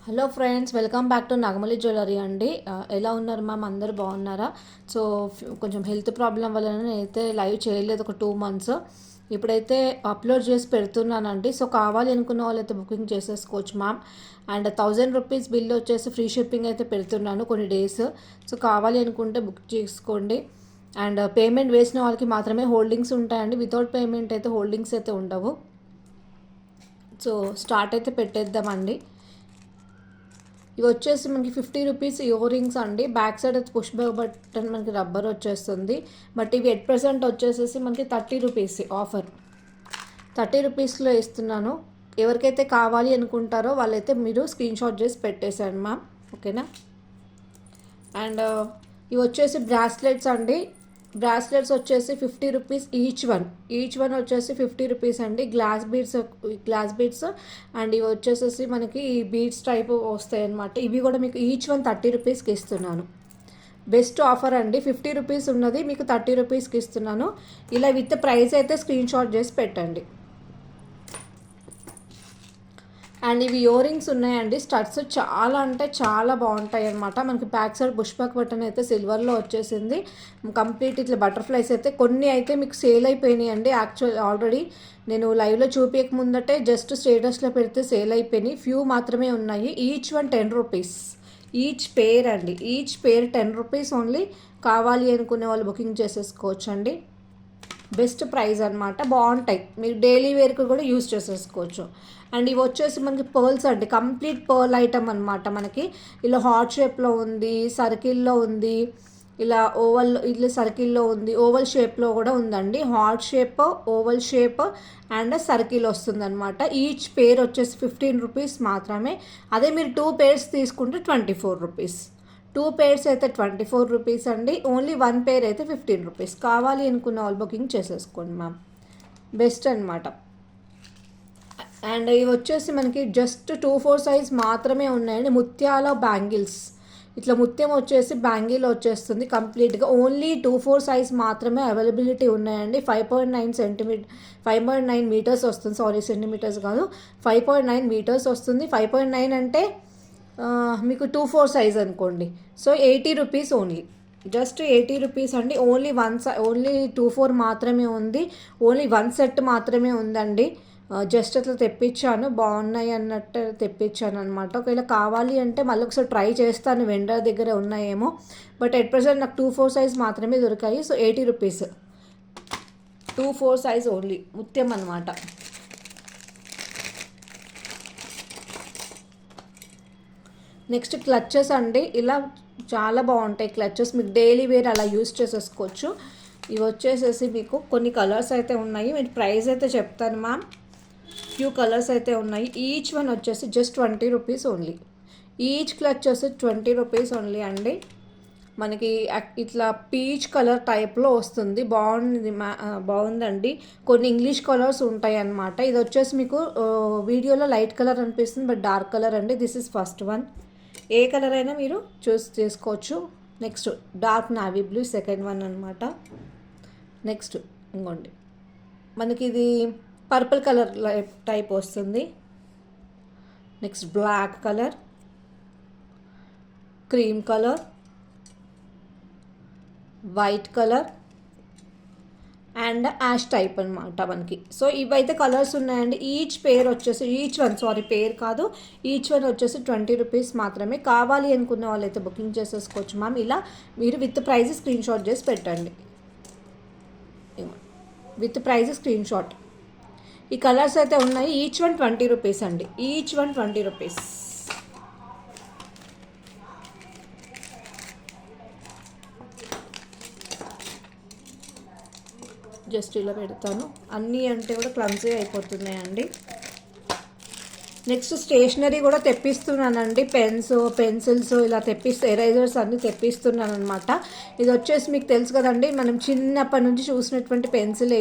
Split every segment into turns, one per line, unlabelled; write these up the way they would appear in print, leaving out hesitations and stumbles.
Hello friends, welcome back to Nagamalli jewellery అండి. ఎలా ఉన్నారు మ్యామ్? అందరూ బాగున్నారా? సో కొంచెం హెల్త్ ప్రాబ్లం వలన నేనైతే లైవ్ చేయలేదు ఒక 2 మంత్స్. ఇప్పుడైతే అప్లోడ్ చేసి పెడుతున్నానండి. సో కావాలి అనుకున్న వాళ్ళైతే బుకింగ్ చేసేసుకోవచ్చు మ్యామ్. అండ్ 1000 రూపీస్ బిల్ వచ్చేసి ఫ్రీ షిప్పింగ్ అయితే పెడుతున్నాను కొన్ని డేస్. సో కావాలి అనుకుంటే బుక్ చేసుకోండి. అండ్ పేమెంట్ వేసిన వాళ్ళకి మాత్రమే హోల్డింగ్స్ ఉంటాయండి. వితౌట్ పేమెంట్ అయితే హోల్డింగ్స్ అయితే ఉండవు. సో స్టార్ట్ అయితే పెట్టేద్దామండి. ఇవి వచ్చేసి మనకి 50 రూపీస్ ఇయర్ రింగ్స్ అండి. బ్యాక్ సైడ్ అయితే పుష్ బ్యాక్ బటన్ మనకి రబ్బర్ వచ్చేస్తుంది. బట్ ఇవి ఎట్ ప్రెసెంట్ వచ్చేసేసి మనకి 30 రూపీస్ ఆఫర్. 30 రూపీస్లో ఇస్తున్నాను. ఎవరికైతే కావాలి అనుకుంటారో వాళ్ళైతే మీరు స్క్రీన్ షాట్ చేసి పెట్టేశాను మ్యామ్. ఓకేనా? అండ్ ఇవి వచ్చేసి బ్రాస్లెట్స్ అండి. బ్రాస్లెట్స్ వచ్చేసి 50 రూపీస్ ఈచ్ వన్ వచ్చేసి 50 రూపీస్ అండి. గ్లాస్ బీడ్స్ అండ్ ఇవి వచ్చేసేసి మనకి ఈ బీడ్స్ టైప్ వస్తాయి అన్నమాట. ఇవి కూడా మీకు ఈచ్ వన్ 30 రూపీస్కి ఇస్తున్నాను. బెస్ట్ ఆఫర్ అండి. 50 రూపీస్ ఉన్నది మీకు 30 రూపీస్కి ఇస్తున్నాను. ఇలా విత్ ప్రైస్ అయితే స్క్రీన్ షాట్ చేసి పెట్టండి. అండ్ ఇవి ఇయర్ రింగ్స్ ఉన్నాయండి. స్టడ్స్ చాలా అంటే చాలా బాగుంటాయి అనమాట. మనకి back side bush back button అయితే సిల్వర్లో వచ్చేసింది. కంప్లీట్ ఇట్లా బటర్ఫ్లైస్ అయితే కొన్ని అయితే మీకు సేల్ అయిపోయినాయి అండి. ఆల్రెడీ నేను లైవ్లో చూపించక ముందటే జస్ట్ స్టేటస్లో పెడితే సేల్ అయిపోయినాయి. ఫ్యూ మాత్రమే ఉన్నాయి. Each one 10 rupees. Each pair అండి. Each pair 10 rupees only. కావాలి అనుకునే వాళ్ళు బుకింగ్ చేసేసుకోవచ్చు అండి. బెస్ట్ ప్రైస్ అనమాట. బాగుంటాయి, మీరు డైలీ వేర్కి కూడా యూజ్ చేసేసుకోవచ్చు. అండ్ ఇవి వచ్చేసి మనకి పర్ల్స్ అండి. కంప్లీట్ పర్ల్ ఐటమ్ అనమాట. మనకి ఇలా హార్ట్ షేప్లో ఉంది, సర్కిల్లో ఉంది, ఇలా ఇలా సర్కిల్లో ఉంది, ఓవల్ షేప్లో కూడా ఉందండి. Heart shape, oval shape and circle వస్తుందన్నమాట. ఈచ్ పేర్ వచ్చేసి 15 రూపీస్ మాత్రమే. అదే మీరు 2 పేర్స్ తీసుకుంటే 24 రూపీస్. 2 పేర్స్ అయితే 24 రూపీస్ అండి. ఓన్లీ 1 పేర్ అయితే 15 రూపీస్. కావాలి అనుకున్న వాళ్ళు బుకింగ్ చేసేసుకోండి మ్యామ్. బెస్ట్ అనమాట. అండ్ ఇవి వచ్చేసి మనకి జస్ట్ 2-4 సైజ్ మాత్రమే ఉన్నాయండి. ముత్యాల బ్యాంగిల్స్. ఇట్లా ముత్యం వచ్చేసి బ్యాంగిల్ వచ్చేస్తుంది కంప్లీట్గా. ఓన్లీ 2-4 సైజ్ మాత్రమే అవైలబిలిటీ ఉన్నాయండి. 5.9 మీటర్స్ వస్తుంది. సారీ, సెంటీమీటర్స్ కాదు, 5.9 మీటర్స్ వస్తుంది. 5.9 అంటే మీకు 2-4 సైజ్ అనుకోండి. So 80 rupees only. Just 80 rupees అండి. ఓన్లీ 2-4 మాత్రమే ఉంది. ఓన్లీ 1 సెట్ మాత్రమే ఉందండి. జస్ట్ అట్లా తెప్పించాను, బాగున్నాయి అన్నట్టు తెప్పించాను అనమాట. ఒకవేళ కావాలి అంటే మళ్ళీ ఒకసారి ట్రై చేస్తాను, వెండర్ దగ్గర ఉన్నాయేమో. బట్ ఎట్ ప్రెసెంట్ నాకు 2-4 సైజ్ మాత్రమే దొరికాయి. So 80 rupees. 2-4 size only. ముత్యం అనమాట. నెక్స్ట్ క్లచెస్ అండి. ఇలా చాలా బాగుంటాయి క్లచెస్. మీకు డైలీ వేర్ అలా యూస్ చేసేసుకోవచ్చు. ఇవి వచ్చేసేసి మీకు కొన్ని కలర్స్ అయితే ఉన్నాయి. మీరు ప్రైస్ అయితే చెప్తాను మ్యామ్. ఫ్యూ కలర్స్ అయితే ఉన్నాయి. ఈచ్ వన్ వచ్చేసి just 20 rupees only. Each clutch వచ్చి 20 రూపీస్ ఓన్లీ అండి. మనకి ఇట్లా పీచ్ కలర్ టైప్లో వస్తుంది. బాగుందండి. కొన్ని ఇంగ్లీష్ కలర్స్ ఉంటాయి అన్నమాట. ఇది వచ్చేసి మీకు వీడియోలో లైట్ కలర్ అనిపిస్తుంది, బట్ డార్క్ కలర్ అండి. This is first one. ఏ కలర్ అయినా మీరు చూస్ చేసుకోవచ్చు. Next dark navy blue second one అనమాట. నెక్స్ట్ ఇంకోండి మనకి ఇది పర్పుల్ కలర్ టైప్ వస్తుంది. Next black colour, cream colour, white colour and ash type అనమాట మనకి. సో ఇవైతే కలర్స్ ఉన్నాయండి. ఈచ్ పేర్ వచ్చేసి పేర్ కాదు, ఈచ్ వన్ వచ్చేసి 20 రూపీస్ మాత్రమే. కావాలి అనుకున్న వాళ్ళైతే బుకింగ్ చేసేసుకోవచ్చు మ్యామ్. ఇలా మీరు విత్ ప్రైజ్ స్క్రీన్ షాట్ చేసి పెట్టండి. With price screenshot. ఈ కలర్స్ అయితే ఉన్నాయి. ఈచ్ వన్ 20 రూపీస్ అండి. Each one 20 rupees. జస్ట్ ఇలా పెడతాను. అన్నీ అంటే కూడా క్లమ్జీ అయిపోతున్నాయండి. నెక్స్ట్ స్టేషనరీ కూడా తెప్పిస్తున్నానండి. పెన్సిల్స్ ఇలా ఎరేజర్స్ అన్నీ తెప్పిస్తున్నాను అనమాట. ఇది వచ్చేసి మీకు తెలుసు కదండి, మనం చిన్నప్పటి నుంచి చూసినటువంటి పెన్సిల్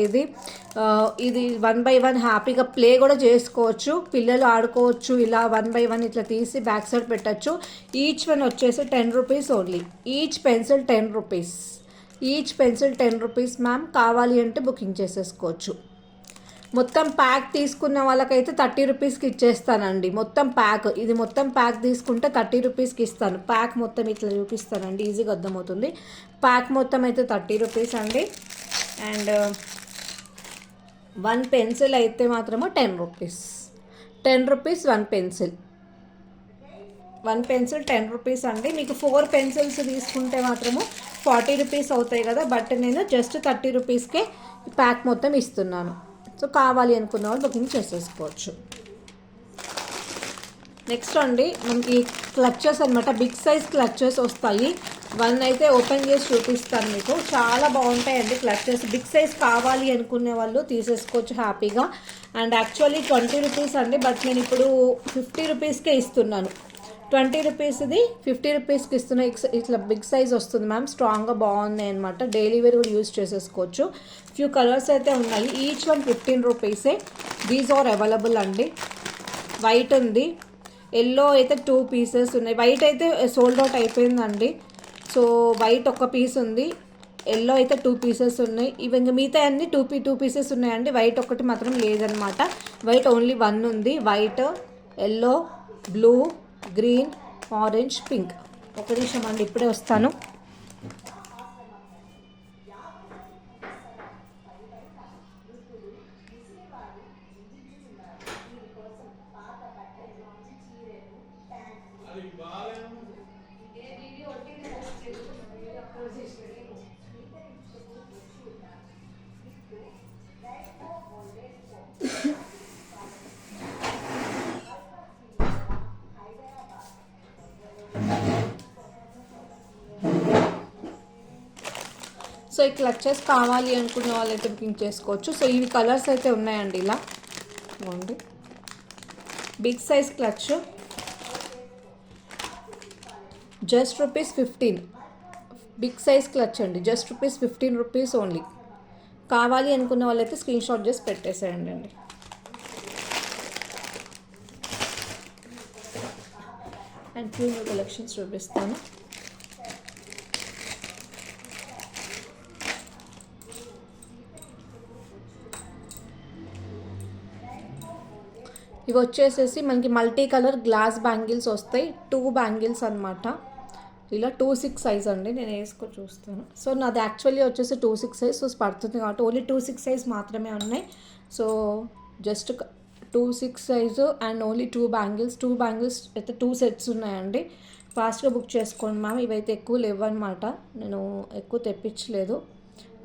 ఇది 1/1 హ్యాపీగా ప్లే కూడా చేసుకోవచ్చు, పిల్లలు ఆడుకోవచ్చు. ఇలా 1/1 ఇట్లా తీసి బ్యాక్ సైడ్ పెట్టచ్చు. ఈచ్ వన్ వచ్చేసి 10 rupees only. Each pencil 10 rupees. Each pencil 10 rupees ma'am. కావాలి అంటే బుకింగ్ చేసేసుకోవచ్చు. మొత్తం ప్యాక్ తీసుకున్న వాళ్ళకైతే 30 రూపీస్కి ఇచ్చేస్తానండి. మొత్తం ప్యాక్, ఇది మొత్తం ప్యాక్ తీసుకుంటే 30 రూపీస్కి ఇస్తాను. ప్యాక్ మొత్తం ఇట్లా చూపిస్తానండి, ఈజీగా అర్థమవుతుంది. ప్యాక్ మొత్తం అయితే 30 రూపీస్ అండి. అండ్ 1 పెన్సిల్ అయితే మాత్రము 10 rupees. 10 rupees 1 pencil. 1 pencil 10 rupees అండి. మీకు 4 పెన్సిల్స్ తీసుకుంటే మాత్రము 40 రూపీస్ అవుతాయి కదా, బట్ నేను జస్ట్ 30 రూపీస్కే ప్యాక్ మొత్తం ఇస్తున్నాను. సో కావాలి అనుకున్న వాళ్ళు బుకింగ్ చేసేసుకోవచ్చు. నెక్స్ట్ అండి మనకి క్లచెస్ అనమాట, బిగ్ సైజ్ క్లచెస్ వస్తాయి. 1 అయితే ఓపెన్ చేసి చూపిస్తాను మీకు. చాలా బాగుంటాయండి క్లచెస్. బిగ్ సైజ్ కావాలి అనుకునే వాళ్ళు తీసేసుకోవచ్చు హ్యాపీగా. అండ్ యాక్చువల్లీ 20 రూపీస్ అండి, బట్ నేను ఇప్పుడు 50 రూపీస్కే ఇస్తున్నాను. 20 రూపీస్ది 50 రూపీస్కి ఇస్తున్న. ఇట్లా బిగ్ సైజ్ వస్తుంది మ్యామ్, స్ట్రాంగ్గా బాగున్నాయి అనమాట. డైలీ వేర్ కూడా యూజ్ చేసేసుకోవచ్చు. ఫ్యూ కలర్స్ అయితే ఉన్నాయి. ఈచ్ 1 15 రూపీసే. దీస్ ఆర్ అవైలబుల్ అండి. వైట్ ఉంది, ఎల్లో అయితే 2 పీసెస్ ఉన్నాయి. వైట్ అయితే సోల్డ్ అవుట్ అయిపోయిందండి. సో వైట్ ఒక పీస్ ఉంది, ఎల్లో అయితే 2 పీసెస్ ఉన్నాయి. ఇవి ఇంకా మిగతా అన్నీ 2 పీసెస్ ఉన్నాయండి. వైట్ ఒకటి మాత్రం లేదనమాట. వైట్ ఓన్లీ 1 ఉంది. White, yellow, blue, green, orange, pink. ఒక నిమిషం అండి, ఇప్పుడే వస్తాను. సో ఈ క్లచెస్ కావాలి అనుకున్న వాళ్ళైతే బుకింగ్ చేసుకోవచ్చు. సో ఇవి కలర్స్ అయితే ఉన్నాయండి. ఇలా బాగుంది big size clutch, just ₹15. Big size clutch అండి, జస్ట్ ₹15 రూపీస్ ఓన్లీ. కావాలి అనుకున్న వాళ్ళైతే స్క్రీన్ షాట్ చేసి పెట్టేసేయండి అండి. అండ్ ఫ్యూ న్యూ కలెక్షన్స్ చూపిస్తాను. ఇవి వచ్చేసేసి మనకి మల్టీ కలర్ గ్లాస్ బ్యాంగిల్స్ వస్తాయి. 2 బ్యాంగిల్స్ అనమాట. ఇలా 2-6 సైజ్ అండి. నేను వేసుకో చూస్తాను. సో నాది యాక్చువల్లీ వచ్చేసి 2-6 సైజ్. సో పడుతుంది కాబట్టి ఓన్లీ 2-6 సైజ్ మాత్రమే ఉన్నాయి. So just 2-6 size and only 2 bangles. 2 bangles అయితే 2 సెట్స్ ఉన్నాయండి. ఫాస్ట్గా బుక్ చేసుకోండి మ్యామ్. ఇవైతే ఎక్కువ లేవు అనమాట, నేను ఎక్కువ తెప్పించలేదు.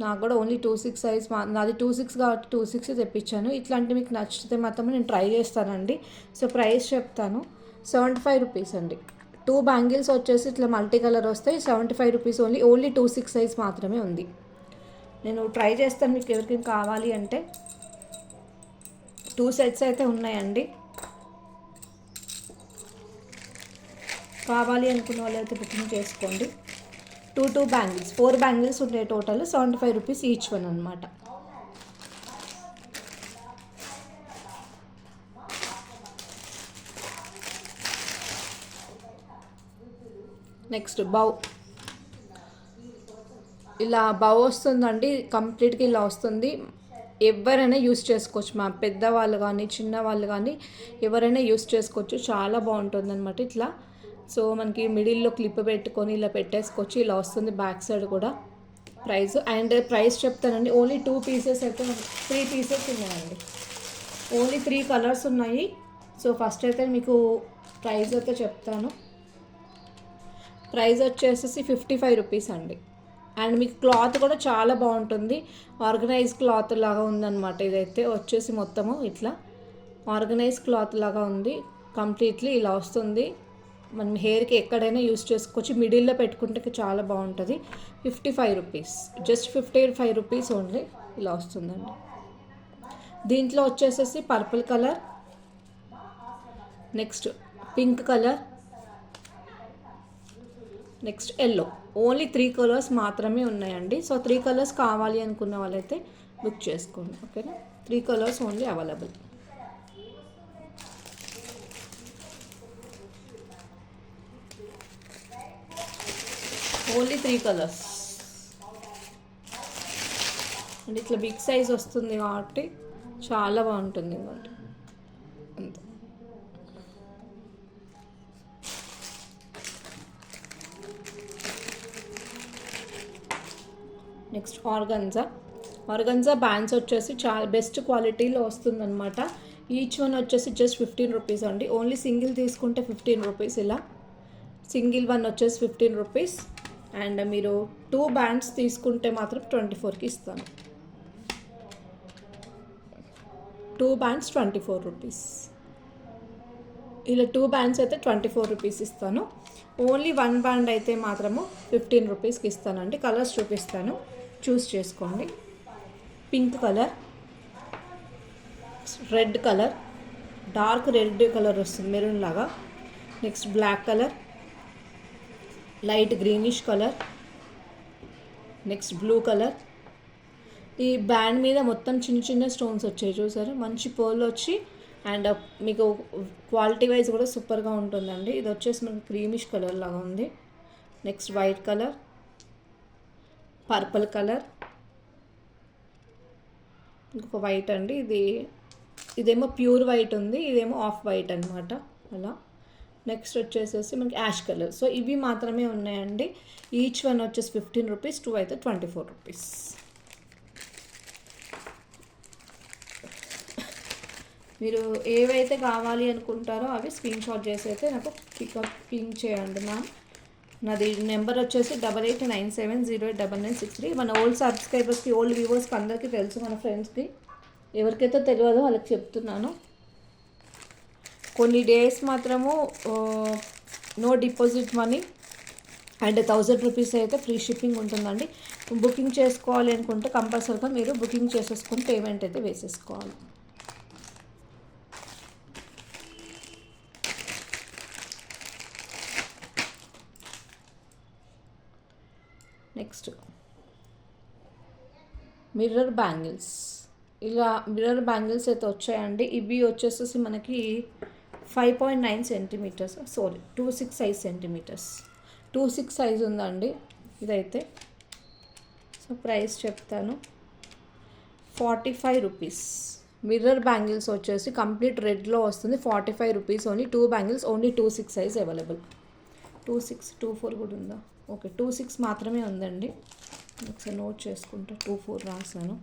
నాకు కూడా ఓన్లీ 2-6 సైజ్, నాది 2-6 కాబట్టి 2-6 తెప్పించాను. ఇట్లాంటివి మీకు నచ్చితే మాత్రం నేను ట్రై చేస్తానండి. సో ప్రైస్ చెప్తాను. 75 రూపీస్ అండి. 2 బ్యాంగిల్స్ వచ్చేసి ఇట్లా మల్టీ కలర్ వస్తాయి. 75 రూపీస్ ఓన్లీ 2-6 సైజ్ మాత్రమే ఉంది. నేను ట్రై చేస్తాను మీకు ఎవరికైనా కావాలి అంటే. 2 సెట్స్ అయితే ఉన్నాయండి. కావాలి అనుకున్న వాళ్ళు అయితే బుకింగ్ చేసుకోండి. 2 బ్యాంగిల్స్, 4 బ్యాంగిల్స్ ఉంటాయి టోటల్. 75 రూపీస్ ఈచ్ వన్ అనమాట. నెక్స్ట్ బౌ. ఇలా బౌ వస్తుందండి, కంప్లీట్గా ఇలా వస్తుంది. ఎవరైనా యూస్ చేసుకోవచ్చు మా పెద్దవాళ్ళు కానీ చిన్నవాళ్ళు కానీ ఎవరైనా యూస్ చేసుకోవచ్చు. చాలా బాగుంటుంది అనమాట ఇట్లా. సో మనకి మిడిల్లో క్లిప్ పెట్టుకొని ఇలా పెట్టేసుకోవచ్చు. ఇలా వస్తుంది బ్యాక్ సైడ్ కూడా. ప్రైస్ అండ్ ప్రైస్ చెప్తానండి. ఓన్లీ 2 పీసెస్ అయితే 3 పీసెస్ ఉన్నాయండి. ఓన్లీ 3 కలర్స్ ఉన్నాయి. సో ఫస్ట్ అయితే మీకు ప్రైస్ అయితే చెప్తాను. ప్రైస్ వచ్చేసి 55 రూపీస్ అండి. అండ్ మీకు క్లాత్ కూడా చాలా బాగుంటుంది. ఆర్గనైజ్ క్లాత్ లాగా ఉందన్నమాట. ఇదైతే వచ్చేసి మొత్తము ఇట్లా ఆర్గనైజ్ క్లాత్ లాగా ఉంది. కంప్లీట్లీ ఇలా వస్తుంది. మనం హెయిర్కి ఎక్కడైనా యూస్ చేసుకోవచ్చు. మిడిల్లో పెట్టుకుంటే చాలా బాగుంటుంది. 55 రూపీస్, జస్ట్ 55 రూపీస్ ఓన్లీ. ఇలా వస్తుందండి. దీంట్లో వచ్చేసేసి purple colour, next pink colour, next yellow. Only 3 colours మాత్రమే ఉన్నాయండి. సో 3 కలర్స్ కావాలి అనుకున్న వాళ్ళైతే బుక్ చేసుకోండి. ఓకేనా, 3 colours only available. Only 3 colours and ఇట్లా బిగ్ సైజ్ వస్తుంది కాబట్టి చాలా బాగుంటుంది ఇంకోటి అంతే. నెక్స్ట్ ఆర్గన్జా బ్యాండ్స్ వచ్చేసి చాలా బెస్ట్ క్వాలిటీలో వస్తుందన్నమాట. ఈచ్ వన్ వచ్చేసి జస్ట్ 15 రూపీస్ అండి. ఓన్లీ సింగిల్ తీసుకుంటే 15 రూపీస్, ఇలా సింగిల్ వన్ వచ్చేసి 15 రూపీస్. అండ్ మీరు 2 బ్యాండ్స్ తీసుకుంటే మాత్రం 24కి ఇస్తాను. 2 బ్యాండ్స్ 24 రూపీస్. ఇలా 2 బ్యాండ్స్ అయితే 24 రూపీస్ ఇస్తాను. ఓన్లీ 1 బ్యాండ్ అయితే మాత్రము 15 రూపీస్కి ఇస్తానండి. కలర్స్ చూపిస్తాను, చూస్ చేసుకోండి. Pink colour, red colour, dark red colour వస్తుంది మెరూన్ లాగా. Next black colour, light greenish colour, next blue colour. ఈ బ్యాండ్ మీద మొత్తం చిన్న చిన్న స్టోన్స్ వచ్చాయి చూసారు, మంచి పర్ల్ వచ్చి అండ్ మీకు క్వాలిటీ వైజ్ కూడా సూపర్గా ఉంటుందండి. ఇది వచ్చేసి మనకి క్రీమిష్ కలర్ లాగా ఉంది. Next white colour, purple colour, ఇంకొక వైట్ అండి. ఇదేమో ప్యూర్ వైట్ ఉంది, ఇదేమో ఆఫ్ వైట్ అనమాట అలా. నెక్స్ట్ వచ్చేసేసి మనకి యాష్ కలర్. సో ఇవి మాత్రమే ఉన్నాయండి. ఈచ్ వన్ వచ్చేసి 15 రూపీస్, 2 అయితే 24 రూపీస్. మీరు ఏవైతే కావాలి అనుకుంటారో అవి స్క్రీన్ షాట్ చేసి అయితే నాకు పింక్ చేయండి మ్యామ్. నాది నెంబర్ వచ్చేసి 8897089963. మన ఓల్డ్ సబ్స్క్రైబర్స్కి, ఓల్డ్ వ్యూవర్స్కి అందరికీ తెలుసు, మన ఫ్రెండ్స్కి. ఎవరికైతే తెలియదో వాళ్ళకి చెప్తున్నాను. కొన్ని డేస్ మాత్రము no deposit money and 1000 rupees అయితే ఫ్రీ షిప్పింగ్ ఉంటుందండి. బుకింగ్ చేసుకోవాలి అనుకుంటే కంపల్సరీగా మీరు బుకింగ్ చేసేసుకొని పేమెంట్ అయితే వేసేసుకోవాలి. Next mirror bangles. ఇలా మిర్రర్ బ్యాంగిల్స్ అయితే వచ్చాయండి. ఇవి వచ్చేసేసి మనకి 5.9 సెంటీమీటర్స్, 26 సెంటీమీటర్స్, 26 సైజ్ ఉందండి ఇదైతే. సో ప్రైస్ చెప్తాను, 45 రూపీస్. మిర్రర్ బ్యాంగిల్స్ వచ్చేసి కంప్లీట్ రెడ్లో వస్తుంది, 45 rupees only. 2 bangles only 26 size available. 26, 24 కూడా ఉందా? ఓకే, 26 మాత్రమే ఉందండి. ఒకసారి నోట్ చేసుకుంటా, 24 రాసాను.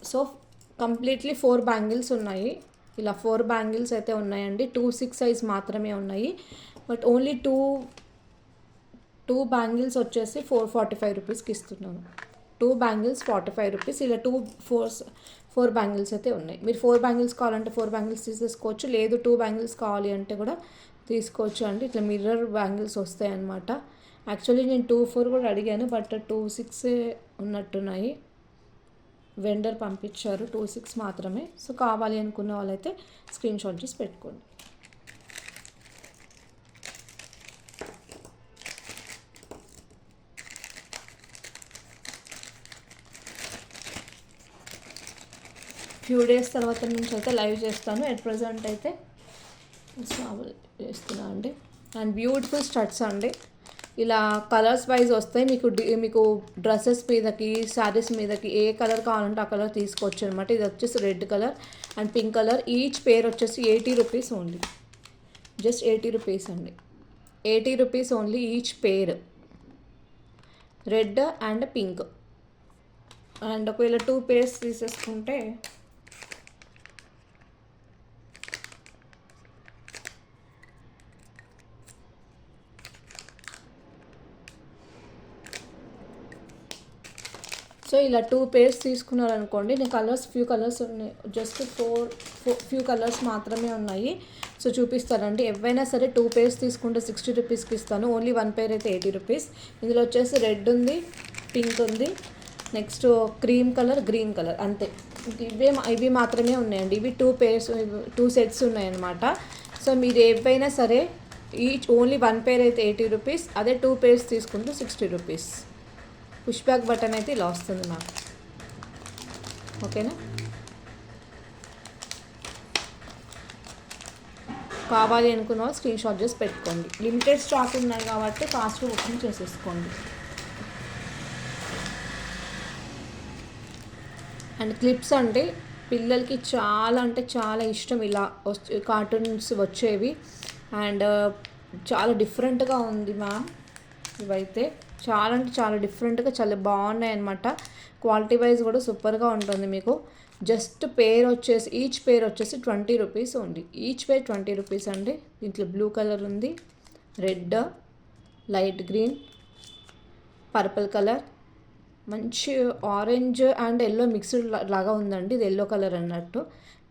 సో కంప్లీట్లీ 4 బ్యాంగిల్స్ ఉన్నాయి. ఇలా 4 బ్యాంగిల్స్ అయితే ఉన్నాయండి. 26 సైజ్ మాత్రమే ఉన్నాయి. బట్ ఓన్లీ టూ బ్యాంగిల్స్ వచ్చేసి 445 రూపీస్కి ఇస్తున్నాను. 2 బ్యాంగిల్స్ 45 రూపీస్. ఇలా 4 బ్యాంగిల్స్ అయితే ఉన్నాయి. మీరు 4 బ్యాంగిల్స్ కావాలంటే 4 బ్యాంగిల్స్ తీసేసుకోవచ్చు, లేదు 2 బ్యాంగిల్స్ కావాలి అంటే కూడా తీసుకోవచ్చు అండి. ఇట్లా మిర్రర్ బ్యాంగిల్స్ వస్తాయి అన్నమాట. యాక్చువల్లీ నేను 24 కూడా అడిగాను, బట్ 26 ఉన్నట్టున్నాయి. వెండర్ పంపించారు 26 మాత్రమే. సో కావాలి అనుకున్న వాళ్ళైతే స్క్రీన్ షాట్ చేసి పెట్టుకోండి. ఫ్యూ డేస్ తర్వాత నుంచి అయితే లైవ్ చేస్తాను. ఎట్ ప్రజెంట్ అయితే చేస్తున్నా అండి. అండ్ బ్యూటిఫుల్ స్టడ్స్ అండి. ఇలా కలర్స్ వైజ్ వస్తాయి మీకు డ్రెస్సెస్ మీదకి, శారీస్ మీదకి ఏ కలర్ కావాలంటే ఆ కలర్ తీసుకోవచ్చు అనమాట. ఇది వచ్చేసి red colour and pink colour. Each పేర్ వచ్చేసి 80 రూపీస్ ఓన్లీ. జస్ట్ 80 రూపీస్ అండి. 80 rupees only each pair, red and pink. And ఒకవేళ 2 పేర్స్ తీసేసుకుంటే సో ఇలా 2 పేర్స్ తీసుకున్నారనుకోండి. నేను ఫ్యూ కలర్స్ ఉన్నాయి, జస్ట్ ఫ్యూ కలర్స్ మాత్రమే ఉన్నాయి. సో చూపిస్తానండి. ఎవరైనా సరే 2 పేర్స్ తీసుకుంటే 60 రూపీస్కి ఇస్తాను. ఓన్లీ 1 పేర్ అయితే 80 రూపీస్. ఇందులో వచ్చేసి రెడ్ ఉంది, పింక్ ఉంది, next cream colour, green colour, అంతే. ఇవి మాత్రమే ఉన్నాయండి. ఇవి 2 సెట్స్ ఉన్నాయన్నమాట. సో మీరు ఏవైనా సరే ఓన్లీ 1 పేర్ అయితే 80 రూపీస్, అదే 2 పేర్స్ తీసుకుంటే 60 రూపీస్. పుష్ బ్యాక్ బటన్ అయితే ఇలా వస్తుంది నాకు, ఓకేనా. కావాలి అనుకున్న వాళ్ళు స్క్రీన్ షాట్ చేసి పెట్టుకోండి. లిమిటెడ్ స్టాక్ ఉన్నాయి కాబట్టి ఫాస్ట్గా బుకింగ్ చేసేసుకోండి. అండ్ క్లిప్స్ అంటే పిల్లలకి చాలా అంటే చాలా ఇష్టం. ఇలా కార్టూన్స్ వచ్చేవి అండ్ చాలా డిఫరెంట్గా ఉంది మ్యామ్. ఇవైతే చాలా అంటే చాలా డిఫరెంట్గా చాలా బాగున్నాయి అన్నమాట. క్వాలిటీ వైజ్ కూడా సూపర్గా ఉంటుంది మీకు. జస్ట్ పేర్ వచ్చేసి ఈచ్ పేర్ వచ్చేసి 20 రూపీస్ ఉంది. ఈచ్ పేర్ 20 రూపీస్ అండి. దీంట్లో బ్లూ కలర్ ఉంది, red, light green, purple colour, మంచి ఆరెంజ్ అండ్ ఎల్లో మిక్స్డ్ లాగా ఉందండి. ఇది ఎల్లో కలర్ అన్నట్టు,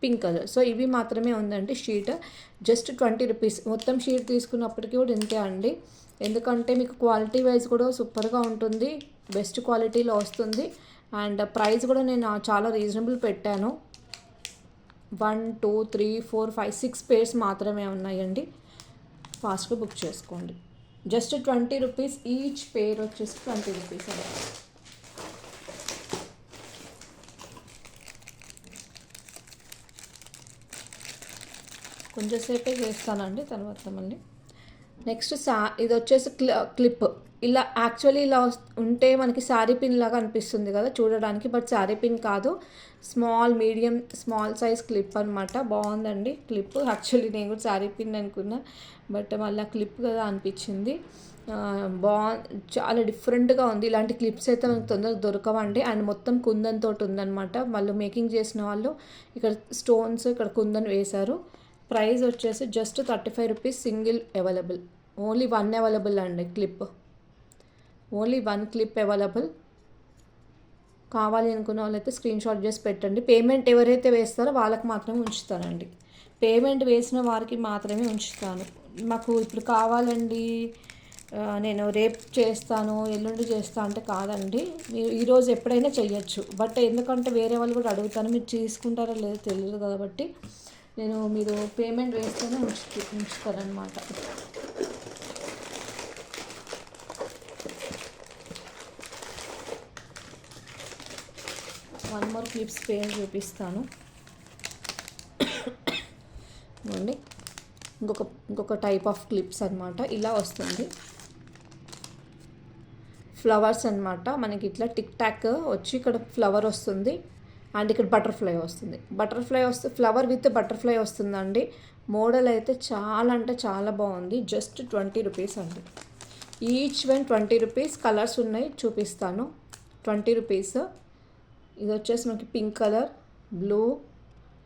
పింక్ కలర్. సో ఇవి మాత్రమే ఉందండి షీట్. Just 20 rupees. మొత్తం షీట్ తీసుకున్నప్పటికీ కూడా ఇంతే అండి. ఎందుకంటే మీకు క్వాలిటీ వైజ్ కూడా సూపర్గా ఉంటుంది, బెస్ట్ క్వాలిటీలో వస్తుంది. అండ్ ప్రైస్ కూడా నేను చాలా రీజనబుల్ పెట్టాను. 1 2 3 4 5 6 పేర్స్ మాత్రమే ఉన్నాయండి. ఫాస్ట్గా బుక్ చేసుకోండి. Just 20 rupees. ఈచ్ పేర్ వచ్చేసి 20 రూపీస్ అండి. కొంచెంసేపే చేస్తానండి, తర్వాత మళ్ళీ నెక్స్ట్ ఇది వచ్చేసి క్లిప్. ఇలా యాక్చువల్లీ ఇలా ఉంటే మనకి శారీ పిన్ లాగా అనిపిస్తుంది కదా చూడడానికి, బట్ శారీ పిన్ కాదు, మీడియం స్మాల్ సైజ్ క్లిప్ అనమాట. బాగుందండి క్లిప్. యాక్చువల్లీ నేను కూడా శారీ పిన్ అనుకున్నా, బట్ మళ్ళీ క్లిప్ కదా అనిపించింది. చాలా డిఫరెంట్గా ఉంది. ఇలాంటి క్లిప్స్ అయితే మనకు తొందరగా దొరకవండి. అండ్ మొత్తం కుందన్తో ఉందన్నమాట. వాళ్ళు మేకింగ్ చేసిన వాళ్ళు ఇక్కడ స్టోన్స్, ఇక్కడ కుందన్ వేశారు. ప్రైస్ వచ్చేసి just 35 rupees. Single available, only 1 available అండి. Clip only 1 clip available. కావాలి అనుకున్న వాళ్ళైతే స్క్రీన్ షాట్ చేసి పెట్టండి. పేమెంట్ ఎవరైతే వేస్తారో వాళ్ళకి మాత్రమే ఉంచుతానండి. పేమెంట్ వేసిన వారికి మాత్రమే ఉంచుతాను. మాకు ఇప్పుడు కావాలండి, నేను రేపు చేస్తాను, ఎల్లుండి చేస్తాను అంటే కాదండి. మీరు ఈరోజు ఎప్పుడైనా చెయ్యొచ్చు. బట్ ఎందుకంటే వేరే వాళ్ళు కూడా అడుగుతాను, మీరు తీసుకుంటారో లేదో తెలియదు కాబట్టి మీరు పేమెంట్ వేస్తేనే ఉంచుతారనమాట. వన్ మోర్ క్లిప్స్ పేర్ చూపిస్తాను అండి. ఇంకొక టైప్ ఆఫ్ క్లిప్స్ అనమాట. ఇలా వస్తుంది, ఫ్లవర్స్ అనమాట. మనకి ఇట్లా టిక్ టాక్ వచ్చి ఇక్కడ ఫ్లవర్ వస్తుంది అండ్ ఇక్కడ బటర్ఫ్లై వస్తుంది. ఫ్లవర్ విత్ బటర్ఫ్లై వస్తుందండి. మోడల్ అయితే చాలా అంటే చాలా బాగుంది. జస్ట్ 20 రూపీస్ అండి. Each one 20 rupees. కలర్స్ ఉన్నాయి, చూపిస్తాను. 20 రూపీస్. ఇది వచ్చేసి మనకి pink colour, blue,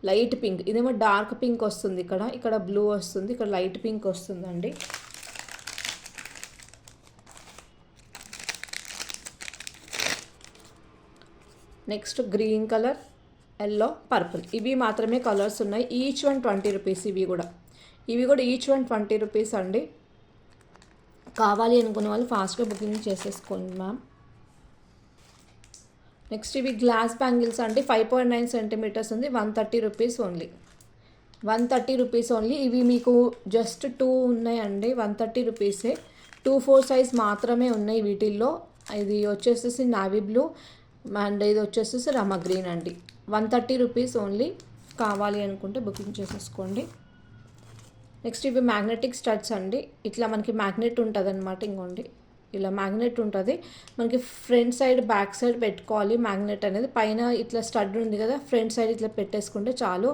light pink. ఇదేమో డార్క్ పింక్ వస్తుంది, ఇక్కడ బ్లూ వస్తుంది, ఇక్కడ లైట్ పింక్ వస్తుందండి. Next green colour, yellow, purple. ఇవి మాత్రమే కలర్స్ ఉన్నాయి. Each one 20 rupees. ఇవి కూడా ఈచ్ వన్ 20 రూపీస్ అండి. కావాలి అనుకున్న వాళ్ళు ఫాస్ట్గా బుకింగ్ చేసేసుకోండి మ్యామ్. నెక్స్ట్ ఇవి గ్లాస్ బ్యాంగిల్స్ అండి. 5.9 సెంటీమీటర్స్ ఉంది. 130 రూపీస్ ఓన్లీ. 130 rupees only. ఇవి మీకు జస్ట్ 2 ఉన్నాయండి. 130 రూపీసే. 2-4 సైజ్ మాత్రమే ఉన్నాయి వీటిల్లో. ఇది వచ్చేసేసి నావీ బ్లూ అండ్ ఇది వచ్చేసేసి రమ గ్రీన్ అండి. 130 రూపీస్ ఓన్లీ. కావాలి అనుకుంటే బుకింగ్ చేసేసుకోండి. నెక్స్ట్ ఇవి మ్యాగ్నెటిక్ స్టడ్స్ అండి. ఇట్లా మనకి మ్యాగ్నెట్ ఉంటుంది అనమాట. ఇంకోండి ఇలా మ్యాగ్నెట్ ఉంటుంది మనకి. ఫ్రంట్ సైడ్ బ్యాక్ సైడ్ పెట్టుకోవాలి మ్యాగ్నెట్ అనేది. పైన ఇట్లా స్టడ్ ఉంది కదా, ఫ్రంట్ సైడ్ ఇట్లా పెట్టేసుకుంటే చాలు.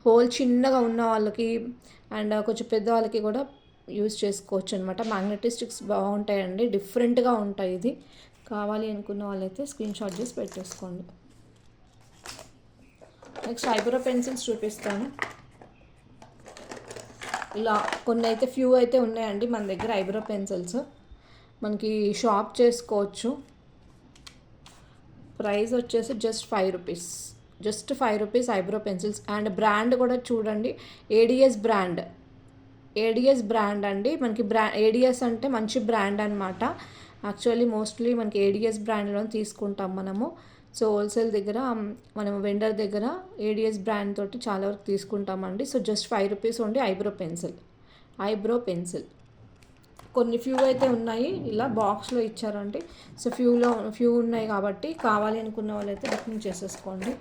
హోల్ చిన్నగా ఉన్న వాళ్ళకి అండ్ కొంచెం పెద్ద వాళ్ళకి కూడా యూజ్ చేసుకోవచ్చు అనమాట. మ్యాగ్నెటిక్ స్టిక్స్ బాగుంటాయండి, డిఫరెంట్గా ఉంటాయి. ఇది కావాలి అనుకున్న వాళ్ళైతే స్క్రీన్ షాట్ చేసి పెట్టేసుకోండి. నెక్స్ట్ ఐబ్రో పెన్సిల్స్ చూపిస్తాను. ఇలా కొన్ని అయితే ఫ్యూ అయితే ఉన్నాయండి మన దగ్గర ఐబ్రో పెన్సిల్స్. మనకి షాప్ చేసుకోవచ్చు. ప్రైస్ వచ్చేసి just 5 rupees. Just 5 rupees eyebrow pencils. And brand కూడా చూడండి, ఏడిఎస్ బ్రాండ్ అండి. మనకి ఏడిఎస్ అంటే మంచి బ్రాండ్ అనమాట. యాక్చువల్లీ మోస్ట్లీ మనకి ఏడిఎస్ బ్రాండ్లో తీసుకుంటాం మనము. సో హోల్సేల్ దగ్గర మనం వెండర్ దగ్గర ఏడిఎస్ బ్రాండ్ తోటి చాలా వరకు తీసుకుంటామండి. So just 5 rupees only eyebrow pencil. కొన్ని ఫ్యూ అయితే ఉన్నాయి, ఇలా బాక్స్లో ఇచ్చారండి. సో ఫ్యూ ఉన్నాయి కాబట్టి కావాలి అనుకున్న వాళ్ళైతే బుకింగ్ చేసేసుకోండి.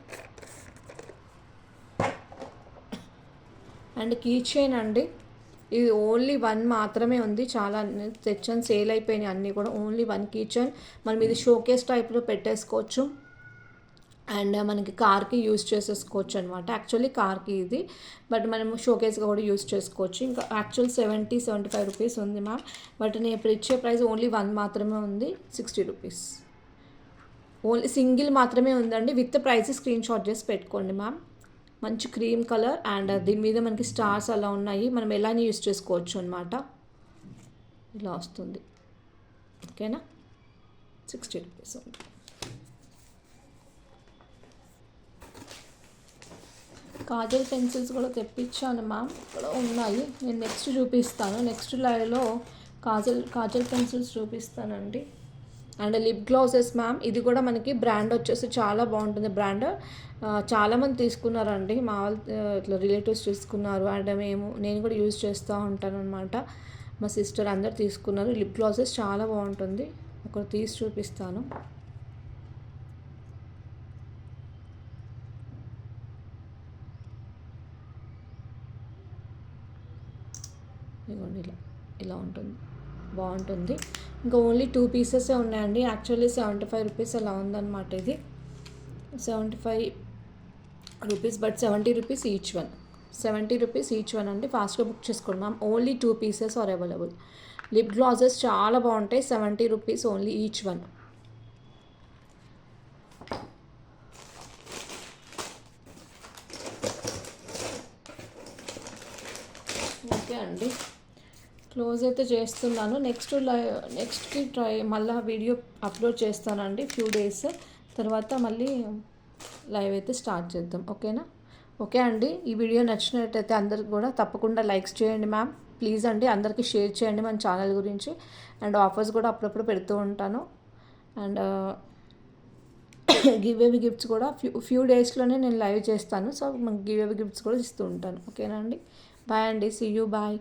అండ్ కీ చైన్ అండి. ఇది ఓన్లీ 1 మాత్రమే ఉంది. చాలా తెచ్చాను, సేల్ అయిపోయినాయి అన్నీ కూడా. Only 1 kitchen. మనం ఇది షోకేస్ టైప్లో పెట్టేసుకోవచ్చు అండ్ మనకి కార్కి యూస్ చేసేసుకోవచ్చు అనమాట. యాక్చువల్లీ కార్కి ఇది, బట్ మనం షోకేస్గా కూడా యూస్ చేసుకోవచ్చు. ఇంకా యాక్చువల్ 75 రూపీస్ ఉంది మ్యామ్, బట్ నేను ఇప్పుడు ఇచ్చే ప్రైస్ ఓన్లీ 1 మాత్రమే ఉంది, 60 రూపీస్. ఓన్లీ సింగిల్ మాత్రమే ఉందండి. విత్ ప్రైస్ స్క్రీన్ షాట్ చేసి పెట్టుకోండి మ్యామ్. మంచి క్రీమ్ కలర్ అండ్ దీని మీద మనకి స్టార్స్ అలా ఉన్నాయి. మనం ఎలానే యూస్ చేసుకోవచ్చు అనమాట. ఇలా వస్తుంది. ఓకేనా, 60 రూపీస్ ఉంది. కాజల్ పెన్సిల్స్ కూడా తెప్పించాను మ్యామ్, ఇక్కడ ఉన్నాయి. నేను నెక్స్ట్ చూపిస్తాను. నెక్స్ట్ లైవ్లో కాజల్ పెన్సిల్స్ చూపిస్తానండి. అండ్ లిప్ గ్లాసెస్ మ్యామ్, ఇది కూడా మనకి బ్రాండ్ వచ్చేసి చాలా బాగుంటుంది. బ్రాండ్ చాలామంది తీసుకున్నారండి, మా వాళ్ళు ఇట్లా రిలేటివ్స్ తీసుకున్నారు అండ్ నేను కూడా యూజ్ చేస్తూ ఉంటాను అనమాట. మా సిస్టర్ అందరు తీసుకున్నారు. లిప్ గ్లాసెస్ చాలా బాగుంటుంది. ఒకటి తీసి చూపిస్తాను. ఇదిగోండి, ఇలా ఉంటుంది, బాగుంటుంది. ఇంకా ఓన్లీ 2 పీసెసే ఉన్నాయండి. యాక్చువల్లీ 75 రూపీస్ అలా ఉందన్నమాట. ఇది 75 rupees, but 70 rupees each one. 70 rupees each one అండి. ఫాస్ట్గా బుక్ చేసుకోండి ma'am. Only 2 pieces are available. Lip glosses చాలా బాగుంటాయి. 70 rupees only each one. Okay అండి, క్లోజ్ అయితే చేస్తున్నాను. నెక్స్ట్కి మళ్ళీ వీడియో అప్లోడ్ చేస్తానండి. ఫ్యూ డేస్ తర్వాత మళ్ళీ లైవ్ అయితే స్టార్ట్ చేద్దాం. ఓకేనా? ఓకే అండి, ఈ వీడియో నచ్చినట్టయితే అందరికి కూడా తప్పకుండా లైక్స్ చేయండి మ్యామ్. ప్లీజ్ అండి, అందరికీ షేర్ చేయండి మన ఛానల్ గురించి. అండ్ ఆఫర్స్ కూడా అప్పుడప్పుడు పెడుతూ ఉంటాను. అండ్ గివ్ అవే గిఫ్ట్స్ కూడా ఫ్యూ డేస్లోనే నేను లైవ్ చేస్తాను. సో మనకి గివ్ అవే గిఫ్ట్స్ కూడా ఇస్తూ ఉంటాను. ఓకేనా అండి? బాయ్ అండి, సీ యూ, బాయ్.